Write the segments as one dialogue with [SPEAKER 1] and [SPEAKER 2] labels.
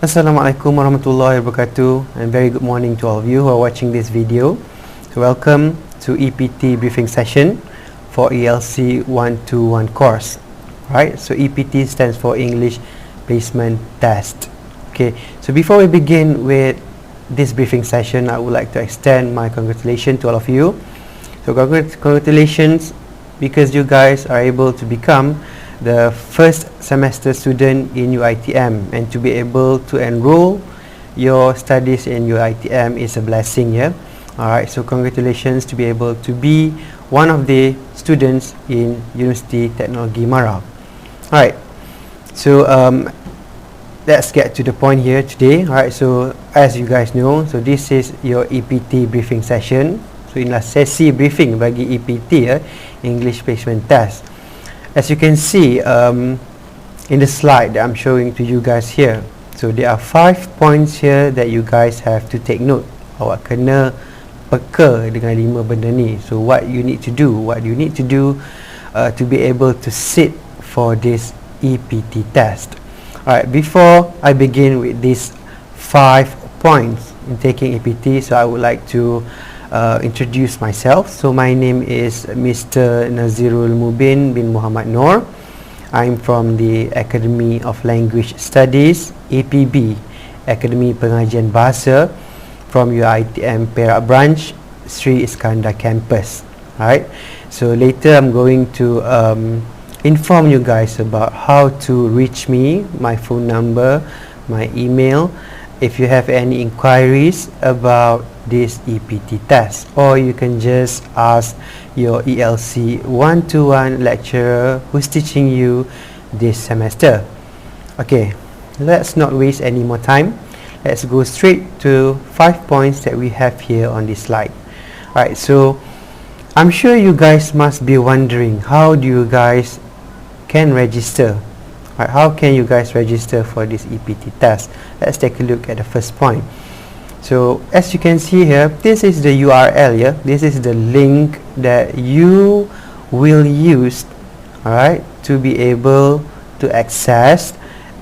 [SPEAKER 1] Assalamualaikum warahmatullahi wabarakatuh, and very good morning to all of you who are watching this video. So welcome to EPT briefing session for ELC 121 course. Right, so EPT stands for English Placement Test. Okay, so before we begin with this briefing session, I would like to extend my congratulations to all of you. So congratulations, because you guys are able to become the first semester student in UiTM, and to be able to enroll your studies in UiTM is a blessing, yeah. Alright, so congratulations to be able to be one of the students in University Teknologi Mara. Alright, so let's get to the point here today. Alright, so as you guys know, so this is your EPT briefing session. So inilah sesi briefing bagi EPT, English Placement Test. As you can see in the slide that I'm showing to you guys here, so there are 5 points here that you guys have to take note. Awak kena peka dengan 5 benda ni. So what you need to do, to be able to sit for this EPT test. Alright, before I begin with these 5 points in taking EPT, so I would like to introduce myself. So my name is Mr. Nazirul Mubin bin Muhammad Noor. I'm from the Academy of Language Studies, APB, Akademi Pengajian Bahasa, from UiTM Perak Branch, Sri Iskandar Campus. Alright, so later I'm going to inform you guys about how to reach me, my phone number, my email, if you have any inquiries about this EPT test, or you can just ask your ELC 121 lecturer who's teaching you this semester. Okay, let's not waste any more time. Let's go straight to 5 points that we have here on this slide. Alright, so I'm sure you guys must be wondering, how do you guys can register? Right, how can you guys register for this EPT test? Let's take a look at the first point. So as you can see here, this is the URL, yeah? This is the link that you will use, alright, to be able to access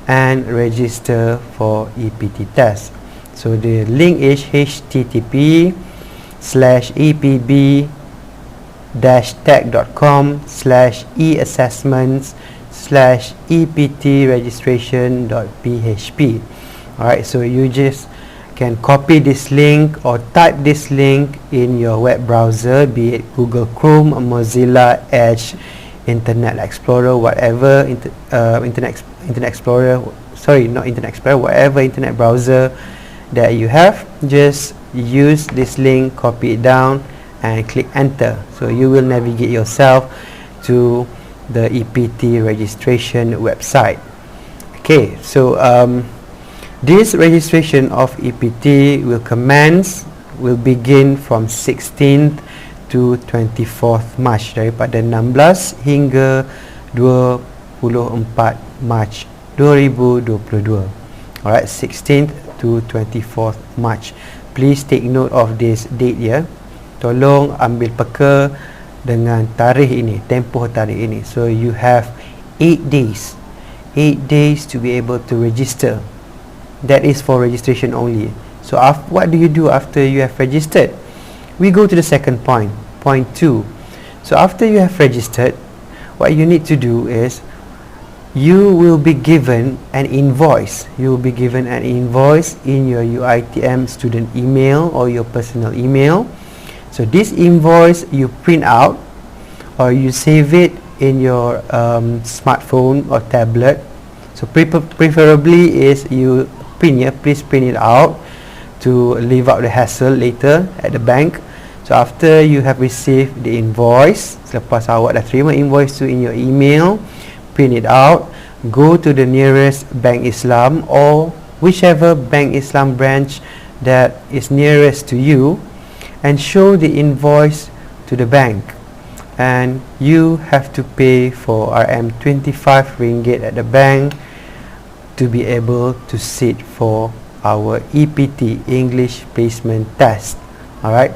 [SPEAKER 1] and register for EPT test. So the link is http://ePB-tech.com/eassessments/eptregistration.php. Alright, so you just can copy this link or type this link in your web browser, be it Google Chrome, Mozilla, Edge, Internet Explorer, whatever Internet Explorer, sorry, not Internet Explorer, whatever internet browser that you have. Just use this link, copy it down, and click enter. So you will navigate yourself to the EPT registration website. Okay, so this registration of EPT will begin from 16th to 24th March, daripada 16 hingga 24 Mac 2022. Alright, 16th to 24th March. Please take note of this date, ya. Tolong ambil peka dengan tarikh ini, tempoh tarikh ini. So you have 8 days to be able to register. That is for registration only. So what do you do after you have registered? We go to the second point, point 2. So after you have registered, what you need to do is you will be given an invoice. You will be given an invoice in your UiTM student email or your personal email. So this invoice you print out, or you save it in your smartphone or tablet. So preferably is you please print it out to leave out the hassle later at the bank. So after you have received the invoice, selepas awak dah terima invoice tu in your email, print it out, go to the nearest Bank Islam or whichever Bank Islam branch that is nearest to you, and show the invoice to the bank, and you have to pay for RM25 at the bank to be able to sit for our EPT, English Placement Test. Alright,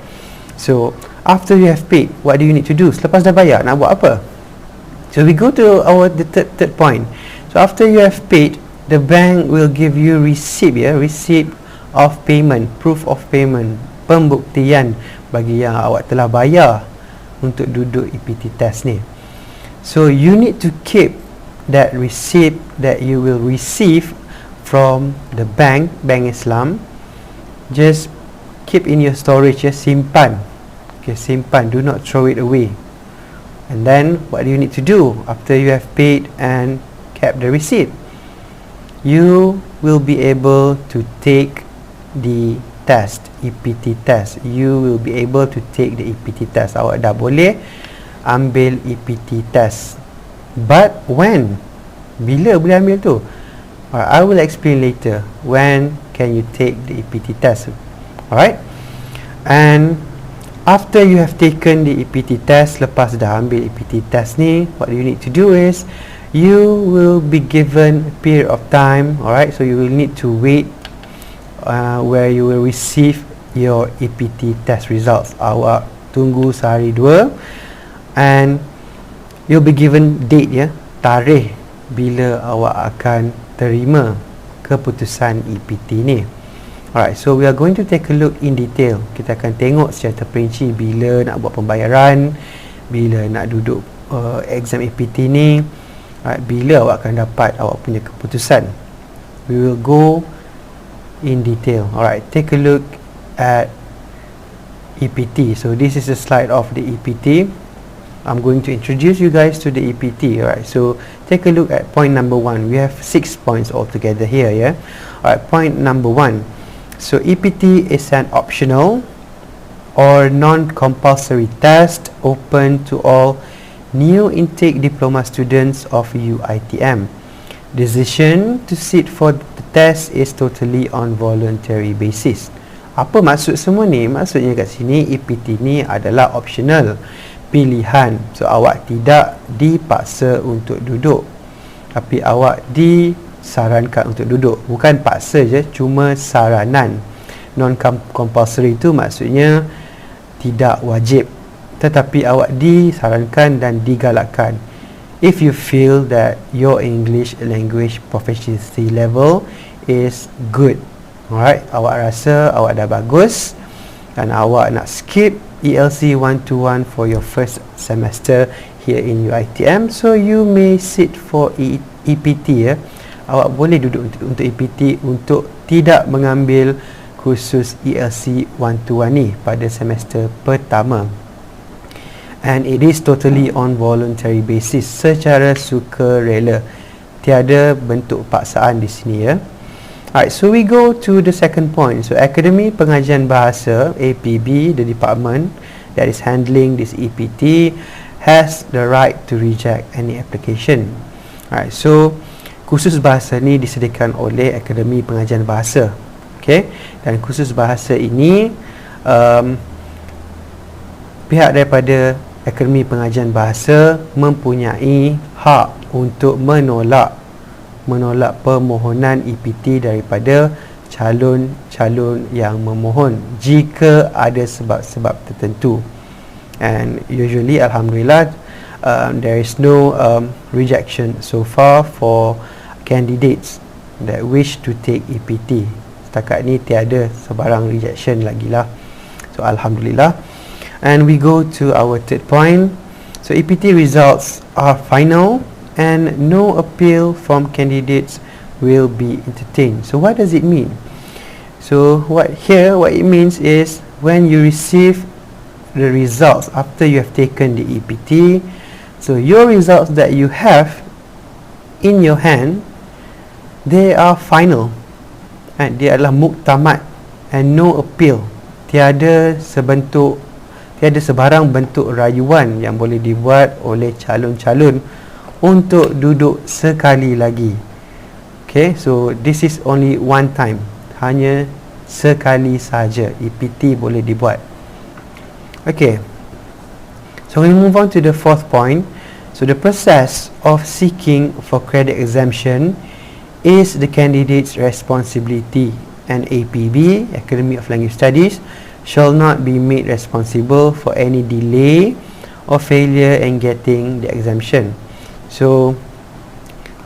[SPEAKER 1] so after you have paid, what do you need to do? Selepas dah bayar, nak buat apa? So we go to the third point. So after you have paid, the bank will give you receipt, receipt of payment, proof of payment, pembuktian bagi yang awak telah bayar untuk duduk EPT test ni. So you need to keep that receipt that you will receive from the bank Islam. Just keep in your storage, simpan. Okay, simpan, do not throw it away. And then what do you need to do after you have paid and kept the receipt? You will be able to take the test, EPT test. You will be able to take the EPT test. Awak dah boleh ambil EPT test. But when? Bila boleh ambil tu? I will explain later when can you take the EPT test. Alright? And after you have taken the EPT test, lepas dah ambil EPT test ni, what you need to do is you will be given a period of time. Alright, so you will need to wait where you will receive your EPT test results. Awak tunggu sehari dua, and you'll be given date, tarikh bila awak akan terima keputusan EPT ni. Alright, so we are going to take a look in detail. Kita akan tengok secara terperinci bila nak buat pembayaran, bila nak duduk exam EPT ni, bila awak akan dapat awak punya keputusan. We will go in detail. Alright, take a look at EPT. So this is a slide of the EPT. I'm going to introduce you guys to the EPT. Alright, so take a look at point number 1. We have 6 points altogether here. Alright, point number 1. So EPT is an optional or non-compulsory test open to all new intake diploma students of UiTM. Decision to sit for the test is totally on voluntary basis. Apa maksud semua ni? Maksudnya kat sini EPT ni adalah optional, pilihan. So awak tidak dipaksa untuk duduk, tapi awak disarankan untuk duduk. Bukan paksa je, cuma saranan. Non-compulsory itu maksudnya tidak wajib, tetapi awak disarankan dan digalakkan. If you feel that your English language proficiency level is good, alright, awak rasa awak dah bagus dan awak nak skip ELC 121 for your first semester here in UiTM, so you may sit for EPT. Awak boleh duduk untuk EPT untuk tidak mengambil kursus ELC 121 ni pada semester pertama. And it is totally on voluntary basis, secara sukarela. Tiada bentuk paksaan di sini. Alright, so we go to the second point. So Akademi Pengajian Bahasa, APB, the department that is handling this EPT, has the right to reject any application. Alright, so kursus bahasa ni disediakan oleh Akademi Pengajian Bahasa. Okay, dan kursus bahasa ini pihak daripada Akademi Pengajian Bahasa mempunyai hak untuk menolak permohonan EPT daripada calon-calon yang memohon jika ada sebab-sebab tertentu. And usually, alhamdulillah, there is no rejection so far for candidates that wish to take EPT. Setakat ni tiada sebarang rejection lagi lah. So alhamdulillah. And we go to our third point. So EPT results are final and no appeal from candidates will be entertained. So what does it mean? So what it means is when you receive the results after you have taken the EPT, so your results that you have in your hand, they are final and dia adalah muktamad and no appeal. Tiada sebarang bentuk rayuan yang boleh dibuat oleh calon-calon untuk duduk sekali lagi. Okay, so this is only one time, hanya sekali saja EPT boleh dibuat. Okay, so we move on to the fourth point. So the process of seeking for credit exemption is the candidate's responsibility, and APB, Academy of Language Studies, shall not be made responsible for any delay or failure in getting the exemption. So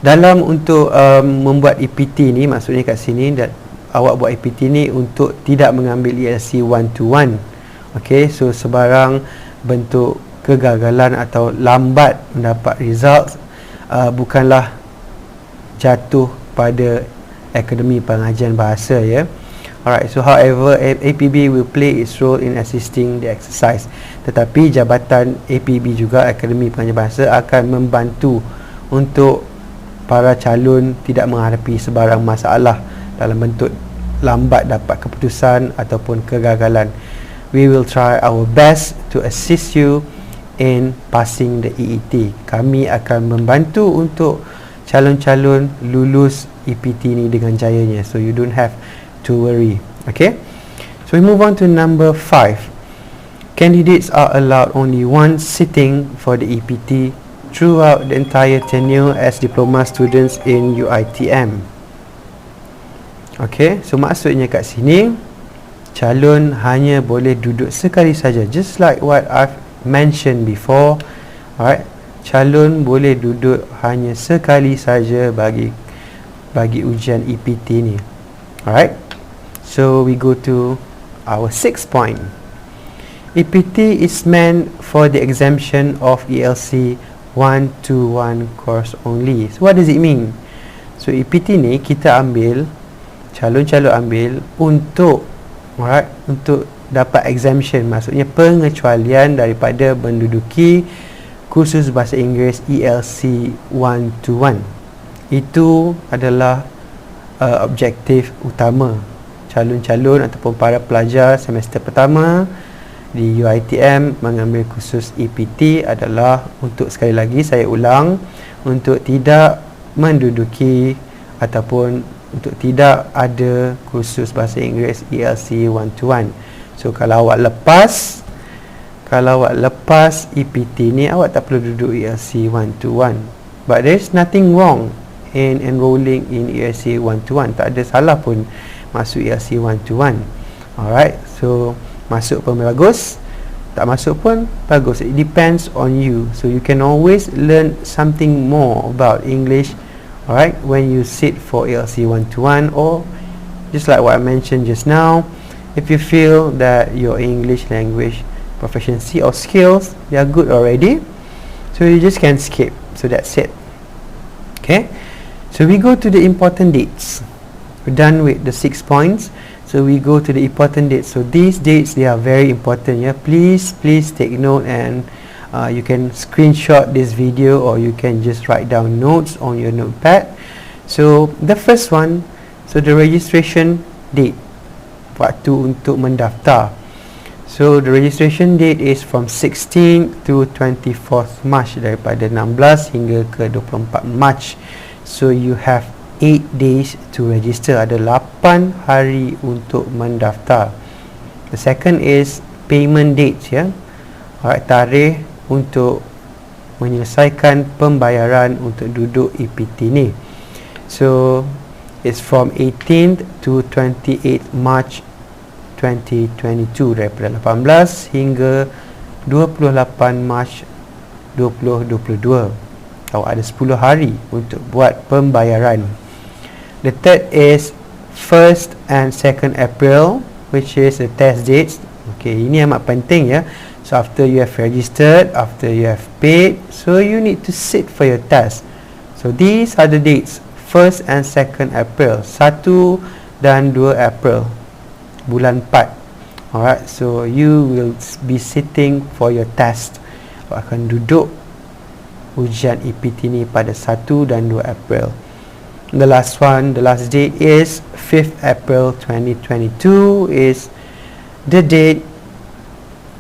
[SPEAKER 1] dalam untuk membuat EPT ni, maksudnya kat sini awak buat EPT ni untuk tidak mengambil ELC 1-1. Okay, so sebarang bentuk kegagalan atau lambat mendapat result bukanlah jatuh pada Akademi Pengajian Bahasa, ya. Alright, so however APB will play its role in assisting the exercise. Tetapi jabatan APB juga, Akademi Pengajian Bahasa, akan membantu untuk para calon tidak menghadapi sebarang masalah dalam bentuk lambat dapat keputusan ataupun kegagalan. We will try our best to assist you in passing the EET. Kami akan membantu untuk calon-calon lulus EPT ni dengan jayanya. So you don't have to worry. Okay, so we move on to number 5. Candidates are allowed only one sitting for the EPT throughout the entire tenure as diploma students in UiTM. Okay, so maksudnya kat sini calon hanya boleh duduk sekali saja, just like what I've mentioned before. Alright, calon boleh duduk hanya sekali saja bagi ujian EPT ni. Alright, so we go to our 6th point. EPT is meant for the exemption of ELC 1-1 course only. So what does it mean? So EPT ni kita ambil, calon-calon ambil untuk, alright, untuk dapat exemption, maksudnya pengecualian daripada menduduki kursus bahasa Inggeris ELC 1-1. Itu adalah objektif utama calon-calon ataupun para pelajar semester pertama di UiTM mengambil kursus EPT adalah untuk, sekali lagi saya ulang, untuk tidak menduduki ataupun untuk tidak ada kursus bahasa Inggeris ELC 1-1. So kalau awak lepas EPT ni, awak tak perlu duduk ELC 1-1. But there is nothing wrong in enrolling in ELC 1-1. Tak ada salah pun masuk ELC 1-1. Alright, so masuk pun bagus, tak masuk pun bagus. It depends on you. So you can always learn something more about English, alright, when you sit for ELC 1-1, or just like what I mentioned just now, if you feel that your English language proficiency or skills, they are good already, so you just can skip. So that's it. Okay, so we go to the important dates. We're done with the 6 points. So we go to the important dates. So these dates, they are very important. Yeah, please take note, and you can screenshot this video, or you can just write down notes on your notepad. So the first one, so the registration date, waktu untuk mendaftar. So the registration date is from 16 to 24th March, daripada 16 hingga ke 24 March. So you have 8 days to register. Ada 8 hari untuk mendaftar. The second is payment dates, ya. Alright, tarikh untuk menyelesaikan pembayaran untuk duduk EPT ni. So it's from 18th to 28th March 2022, daripada 18 hingga 28 March 2022. Awak ada 10 hari untuk buat pembayaran. The third is 1st and 2nd April, which is the test dates. Okay, ini amat penting, ya. So after you have registered, after you have paid, so you need to sit for your test. So these are the dates, 1st and 2nd April, 1 dan 2 April, bulan 4. Alright, so you will be sitting for your test. Akan duduk ujian EPT ni pada 1 dan 2 April. The last one, the last date is 5th April 2022 is the date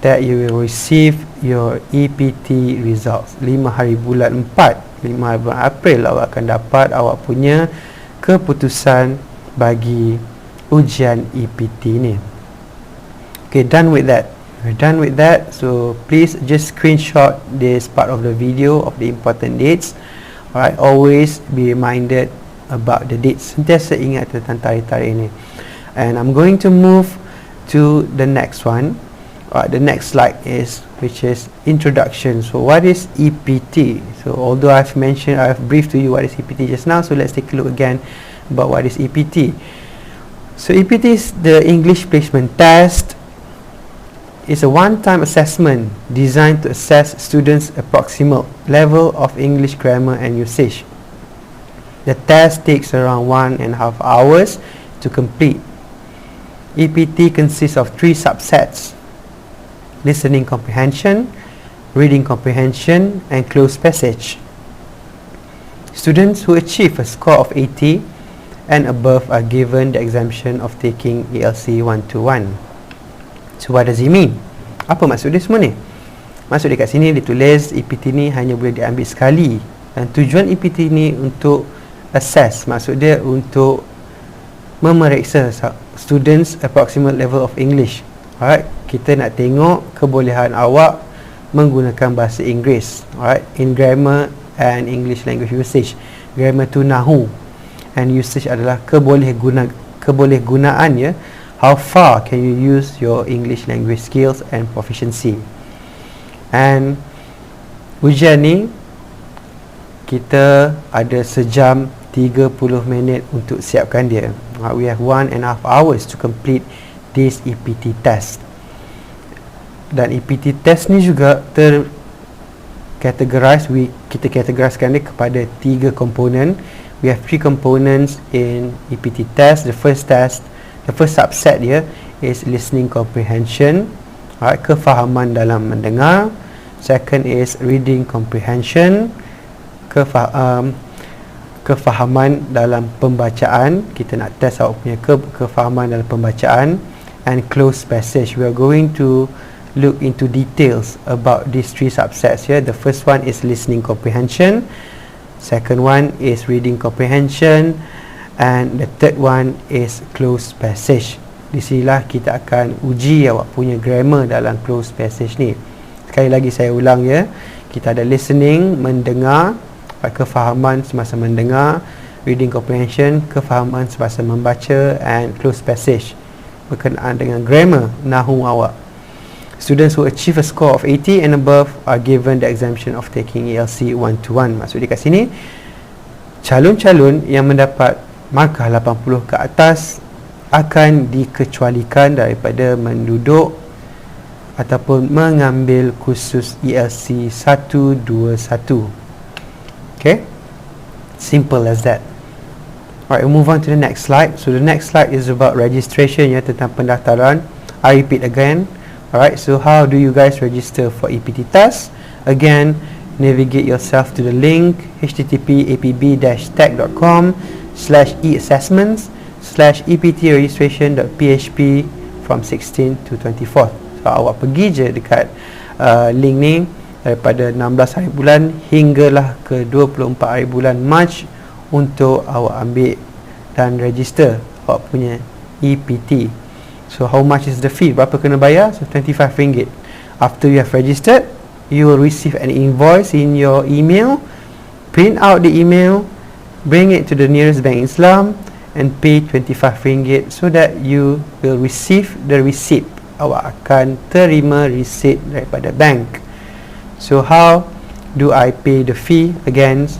[SPEAKER 1] that you will receive your EPT results. 5 hari bulan 4, 5 hari bulan April, awak akan dapat awak punya keputusan bagi ujian EPT ni. Okay, done with that. We're done with that. So please just screenshot this part of the video of the important dates. Alright, always be reminded about the dates. Sentiasa ingat tentang tarikh-tarikh ini. And I'm going to move to the next one, The next slide is introduction. So what is EPT? So although I've briefed to you what is EPT just now, so let's take a look again about what is EPT. So EPT is the English Placement Test. It's a one-time assessment designed to assess students' approximate level of English grammar and usage. The test takes around 1.5 hours to complete. EPT consists of 3 subsets: listening comprehension, reading comprehension, and closed passage. Students who achieve a score of 80 and above are given the exemption of taking ELC 121. So what does it mean? Apa maksud dia semua ni? Maksud dia kat sini dia tulis EPT ni hanya boleh diambil sekali, dan tujuan EPT ni untuk assess, maksud dia untuk memeriksa students approximate level of English. Alright, kita nak tengok kebolehan awak menggunakan bahasa Inggeris, alright, in grammar and English language usage. Grammar tu nahu, and usage adalah kebolehgunaan, ya. How far can you use your English language skills and proficiency? And ujian ni kita ada sejam 30 minit untuk siapkan dia. We have 1.5 hours to complete this EPT test. Dan EPT test ni juga kita categoriskan dia kepada 3 komponen. We have 3 components in EPT test. The first subset dia is listening comprehension, alright, kefahaman dalam mendengar. Second is reading comprehension, kefahaman dalam pembacaan. Kita nak test awak punya kefahaman dalam pembacaan. And closed passage, we are going to look into details about these 3 subsets here. The first one is listening comprehension, second one is reading comprehension, and the third one is closed passage. Di sinilah kita akan uji awak punya grammar dalam closed passage ni. Sekali lagi saya ulang, ya. Kita ada listening, mendengar, kefahaman semasa mendengar, reading comprehension, kefahaman semasa membaca, and closed passage berkenaan dengan grammar nahu awak. Students who achieve a score of 80 and above are given the exemption of taking ELC 121. Maksud dia kat sini, calon-calon yang mendapat markah 80 ke atas akan dikecualikan daripada menduduk ataupun mengambil kursus ELC 121. Okay, simple as that. Alright, we'll move on to the next slide. So the next slide is about registration, ya, tentang pendaftaran. I repeat again. Alright, so how do you guys register for EPT test? Again, navigate yourself to the link http://eassessments/ept-registration.php from 16 to 24. So awak pergi je dekat link ni daripada 16 hari bulan hinggalah ke 24 hari bulan Mac untuk awak ambil dan register awak punya EPT. So how much is the fee? Berapa kena bayar? So RM25. After you have registered, you will receive an invoice in your email. Print out the email, bring it to the nearest Bank Islam and pay RM25 so that you will receive the receipt. Awak akan terima receipt daripada bank. So how do I pay the fee? Again,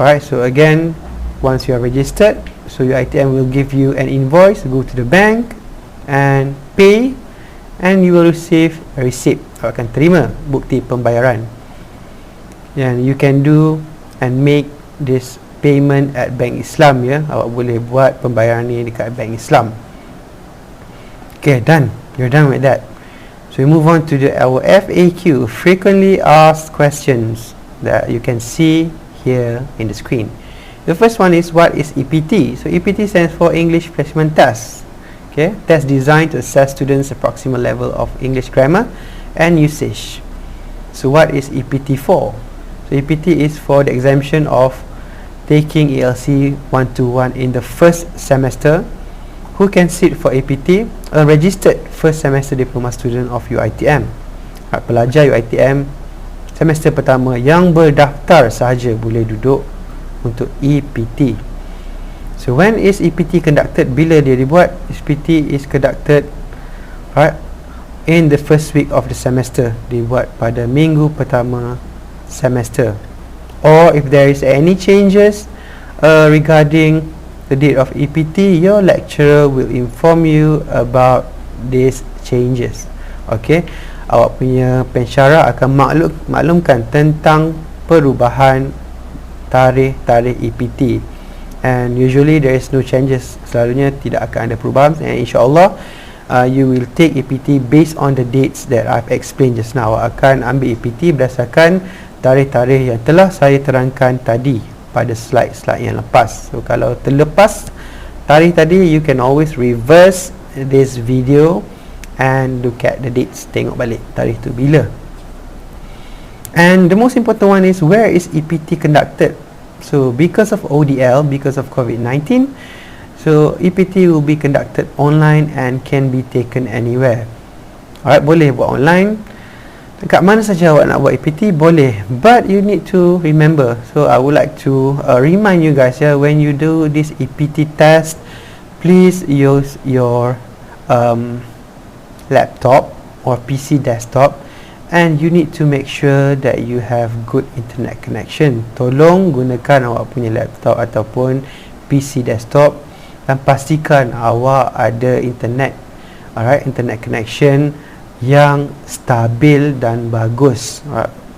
[SPEAKER 1] alright, so again, once you are registered, so your UiTM will give you an invoice. Go to the bank and pay, and you will receive a receipt. Awak akan terima bukti pembayaran. And you can do and make this payment at Bank Islam, ya. Awak boleh buat pembayaran ni dekat Bank Islam. Okay, done. You're done with that. So we move on to our FAQ, frequently asked questions, that you can see here in the screen. The first one is, what is EPT? So EPT stands for English Placement Test. Okay, test designed to assess students' approximate level of English grammar and usage. So what is EPT for? So EPT is for the exemption of taking ELC 121 in the first semester. Who can sit for APT? A registered first semester diploma student of UiTM. Pelajar UiTM semester pertama yang berdaftar sahaja boleh duduk untuk EPT. So when is EPT conducted? Bila dia dibuat? EPT is conducted in the first week of the semester, dibuat pada minggu pertama semester. Or if there is any changes regarding the date of EPT, your lecturer will inform you about these changes. Okay, awak punya pensyarah akan maklumkan tentang perubahan tarikh EPT. And usually there is no changes, selalunya tidak akan ada perubahan, and insyaAllah you will take EPT based on the dates that I've explained just now. Awak akan ambil EPT berdasarkan tarikh-tarikh yang telah saya terangkan tadi pada slide-slide yang lepas. So kalau terlepas tarikh tadi, you can always reverse this video and look at the dates, tengok balik tarikh tu bila. And the most important one is, where is EPT conducted? So because of ODL, because of COVID-19, so EPT will be conducted online and can be taken anywhere. Alright, boleh buat online, dekat mana saja awak nak buat EPT boleh, but you need to remember. So I would like to remind you guys, when you do this EPT test, please use your laptop or PC desktop, and you need to make sure that you have good internet connection. Tolong gunakan awak punya laptop ataupun PC desktop dan pastikan awak ada internet, alright, internet connection yang stabil dan bagus.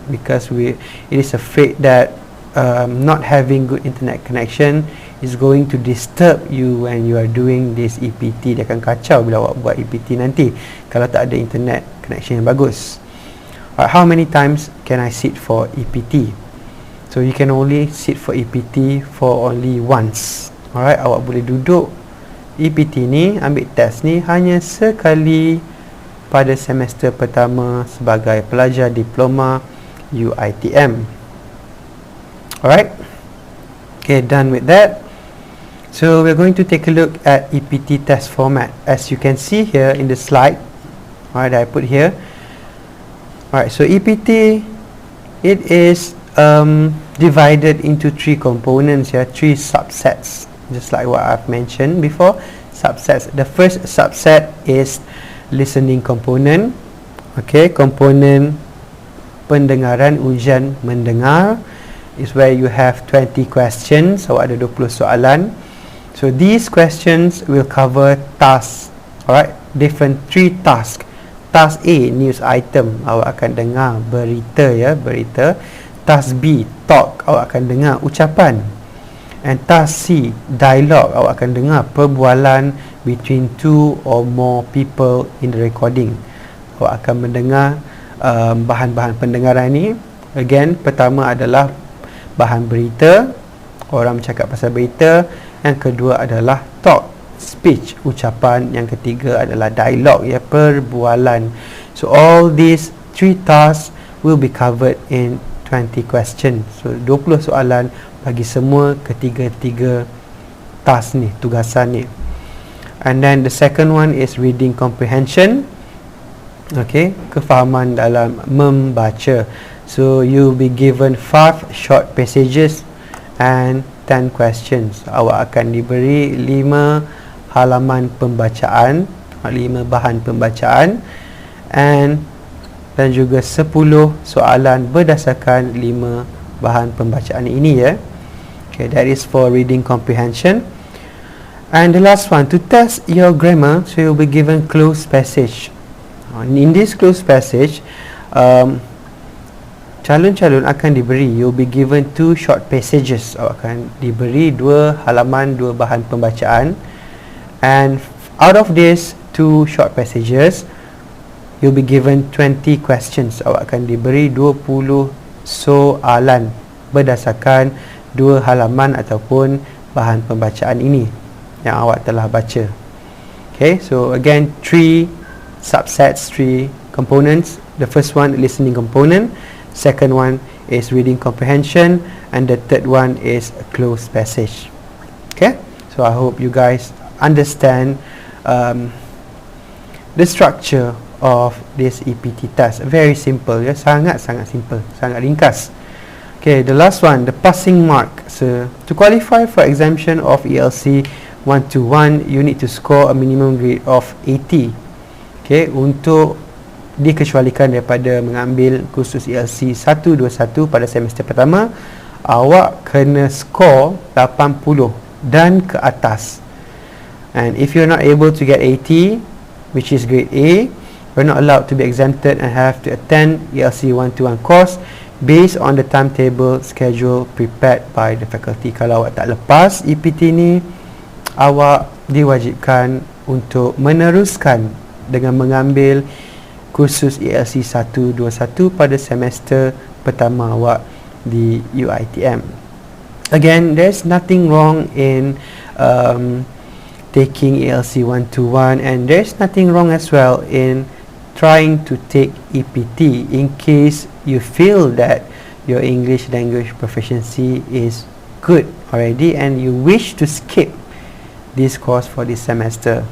[SPEAKER 1] Because it is afraid that not having good internet connection is going to disturb you when you are doing this EPT. Dia akan kacau bila awak buat EPT nanti kalau tak ada internet connection yang bagus. How many times can I sit for EPT? So you can only sit for EPT for only once. Alright, awak boleh duduk EPT ni, ambil test ni hanya sekali pada semester pertama sebagai pelajar diploma UiTM. Alright, okay, done with that. So we're going to take a look at EPT test format. As you can see here in the slide, alright, I put here. Alright, so EPT, it is divided into three components here, three subsets, just like what I've mentioned before. Subsets. The first subset is listening component. Okay, component pendengaran, ujian mendengar, is where you have 20 questions. So ada 20 soalan. So these questions will cover tasks. Alright, different three tasks. Task A, news item, awak akan dengar berita, berita. Task B, talk, awak akan dengar ucapan. And task C, dialogue, awak akan dengar perbualan between two or more people in the recording. Awak akan mendengar bahan-bahan pendengaran ni. Again, pertama adalah bahan berita, orang bercakap pasal berita. Yang kedua adalah talk, speech, ucapan. Yang ketiga adalah dialogue, perbualan. So all these three tasks will be covered in 20 questions. So 20 soalan bagi semua ketiga-tiga task ni, tugasan ni. And then the second one is reading comprehension. Okay, kefahaman dalam membaca. So you'll be given 5 short passages and 10 questions. Awak akan diberi 5 halaman pembacaan, 5 bahan pembacaan, dan juga 10 soalan berdasarkan 5 bahan pembacaan ini, Okay, that is for reading comprehension. And the last one, to test your grammar, so you'll be given closed passage. In this closed passage, calon-calon akan diberi, you'll be given 2 short passages. Awak akan diberi 2 halaman, 2 bahan pembacaan. And out of these 2 short passages, you'll be given 20 questions. Awak akan diberi 20 soalan berdasarkan 2 halaman ataupun bahan pembacaan ini yang awak telah baca. Okay, so again, 3 subsets, 3 components. The first one, listening component. Second one is reading comprehension, and the third one is a closed passage. Okay, so I hope you guys understand the structure of this EPT test. Very simple, sangat-sangat simple, sangat ringkas. Okay, the last one, the passing mark. So to qualify for exemption of ELC 121, you need to score a minimum grade of 80. Okay, untuk dikecualikan daripada mengambil kursus ELC 121 pada semester pertama, awak kena skor 80 dan ke atas. And if you're not able to get 80, which is grade A, you're not allowed to be exempted and have to attend ELC 121 course based on the timetable schedule prepared by the faculty. Kalau awak tak lepas EPT ni, awak diwajibkan untuk meneruskan dengan mengambil kursus ELC 121 pada semester pertama awak di UiTM. Again, there's nothing wrong in taking ELC 121, and there's nothing wrong as well in trying to take EPT in case you feel that your English language proficiency is good already and you wish to skip this course for this semester.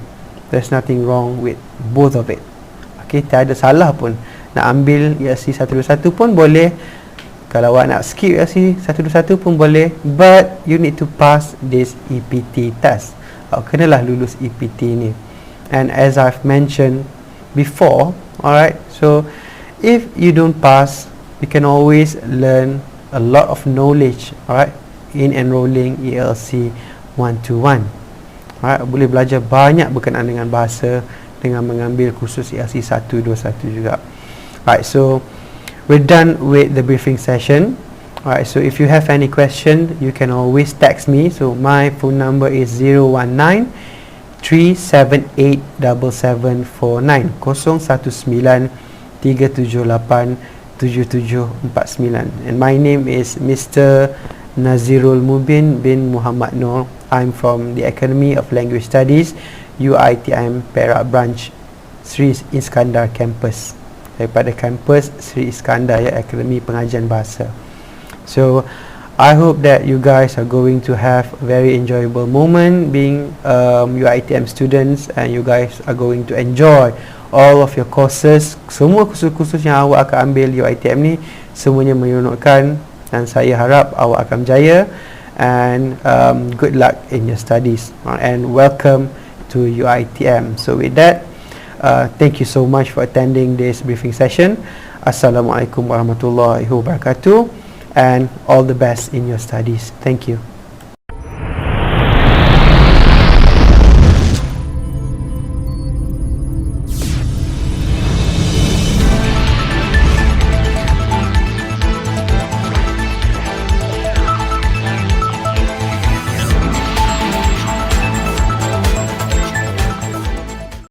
[SPEAKER 1] There's nothing wrong with both of it. Okay, tak ada salah pun nak ambil ELC 121 pun boleh, kalau awak nak skip ELC 121 pun boleh, but you need to pass this EPT test. Awak kenalah lulus EPT ni. And as I've mentioned before, alright, so if you don't pass, you can always learn a lot of knowledge, alright, in enrolling ELC 121. Alright, boleh belajar banyak berkenaan dengan bahasa dengan mengambil kursus ELC 121 juga. Alright, so we're done with the briefing session. Alright, so if you have any question, you can always text me. So my phone number is 019 378 7749, 019 378 7749. And my name is Mr. Nazirul Mubin bin Muhammad Noor. I'm from the Academy of Language Studies, UiTM Perak Branch, Sri Iskandar Campus. Daripada kampus Sri Iskandar, ya, Akademi Pengajian Bahasa. So I hope that you guys are going to have a very enjoyable moment being UiTM students, and you guys are going to enjoy all of your courses. Semua kursus-kursus yang awak akan ambil UiTM ni semuanya menyeronokkan, dan saya harap awak akan berjaya, and good luck in your studies, and welcome to UiTM. So with that, thank you so much for attending this briefing session. Assalamualaikum warahmatullahi wabarakatuh, and all the best in your studies. Thank you.